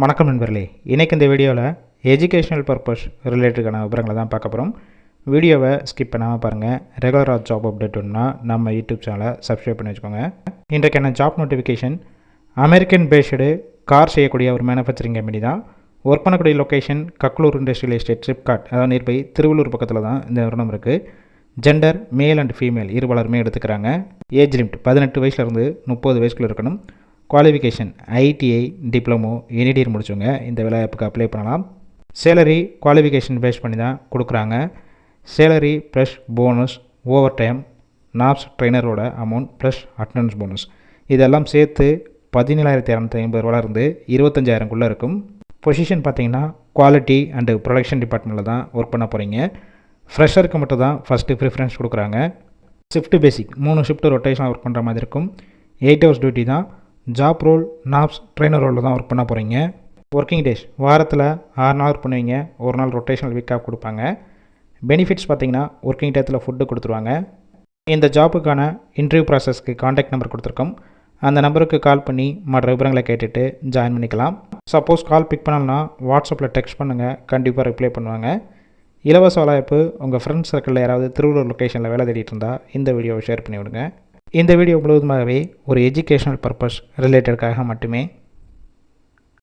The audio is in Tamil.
வணக்கம் நண்பர்களே, இன்றைக்கி இந்த வீடியோவில் எஜுகேஷனல் பர்பஸ் ரிலேட்டடான விவரங்களை தான் பார்க்க போகிறோம். வீடியோவை ஸ்கிப் பண்ணாமல் பாருங்கள். ரெகுலராக ஜாப் அப்டேட் ஒன்றா நம்ம யூடியூப் சேனலை சப்ஸ்கிரைப் பண்ணி வச்சுக்கோங்க. இன்றைக்கான job notification American based car செய்யக்கூடிய ஒரு மேனுஃபேக்சரிங் கம்பெனி தான். ஒர்க் பண்ணக்கூடிய லொக்கேஷன் கக்லூர் இண்டஸ்ட்ரியல் எஸ்டேட் சிப்காட், அதாவது நியர்பை திருவள்ளூர் பக்கத்தில் தான் இந்த நிறுவனம் இருக்குது. ஜெண்டர் மேல் அண்ட் ஃபீமேல் இருபாலருமே எடுத்துக்கிறாங்க. ஏஜ் லிமிட் 18 வயசுலேருந்து 30 வயசுக்குள்ளே இருக்கணும். குவாலிஃபிகேஷன் ஐடிஐ, டிப்ளமோ, என்இடிஆர் முடிச்சவங்க இந்த வேலைவாய்ப்புக்கு அப்ளை பண்ணலாம். சேலரி குவாலிஃபிகேஷன் பேஸ் பண்ணி தான் கொடுக்குறாங்க. Salary plus bonus, over time, நாப்ஸ் ட்ரெயினரோட அமௌண்ட் ப்ளஸ் அட்டண்டன்ஸ் போனஸ் இதெல்லாம் சேர்த்து 17,250 ரூபாயிலிருந்து 25,000க்குள்ளே இருக்கும். பொசிஷன் பார்த்தீங்கன்னா குவாலிட்டி அண்டு ப்ரொடக்ஷன் டிபார்ட்மெண்ட்டில் தான் ஒர்க் பண்ண போகிறீங்க. ஃப்ரெஷருக்கு மட்டும் தான் ஃபஸ்ட்டு ப்ரிஃபரன்ஸ் கொடுக்குறாங்க. ஷிஃப்ட் பேசிக் 3 ஷிஃப்ட் ரொட்டேஷனாக ஒர்க் பண்ணுற மாதிரி இருக்கும். 8 ஹவர்ஸ் டியூட்டி தான். ஜாப் ரோல் நாப்ஸ் ட்ரெயினர் ரோலில் தான் ஒர்க் பண்ண போகிறீங்க. ஒர்க்கிங் டேஸ் வாரத்தில் 6 நாள் ஒர்க் பண்ணுவீங்க. ஒரு நாள் ரொட்டேஷனல் வீக்காக கொடுப்பாங்க. பெனிஃபிட்ஸ் பார்த்தீங்கன்னா ஒர்க்கிங் டேத்தில் ஃபுட்டு கொடுத்துருவாங்க. இந்த ஜாப்புக்கான இன்டர்வியூ ப்ராசஸ்க்கு காண்டாக்ட் நம்பர் கொடுத்துருக்கோம். அந்த நம்பருக்கு கால் பண்ணி மற்ற விவரங்களை கேட்டுட்டு ஜாயின் பண்ணிக்கலாம். சப்போஸ் கால் பிக் பண்ணலன்னா வாட்ஸ்அப்பில் டெக்ஸ்ட் பண்ணுங்கள், கண்டிப்பாக ரிப்ளை பண்ணுவாங்க. இலவச வாய்ப்பு உங்கள் ஃப்ரெண்ட்ஸ் சர்க்கிளில் யாராவது திருவள்ளூர் லொக்கேஷனில் வேலை தேடிட்டு இருந்தால் இந்த வீடியோவை ஷேர் பண்ணி விடுங்க. இந்த வீடியோ முழுவதுமாகவே ஒரு எஜுகேஷனல் பர்பஸ் ரிலேட்டடுக்காக மட்டுமே.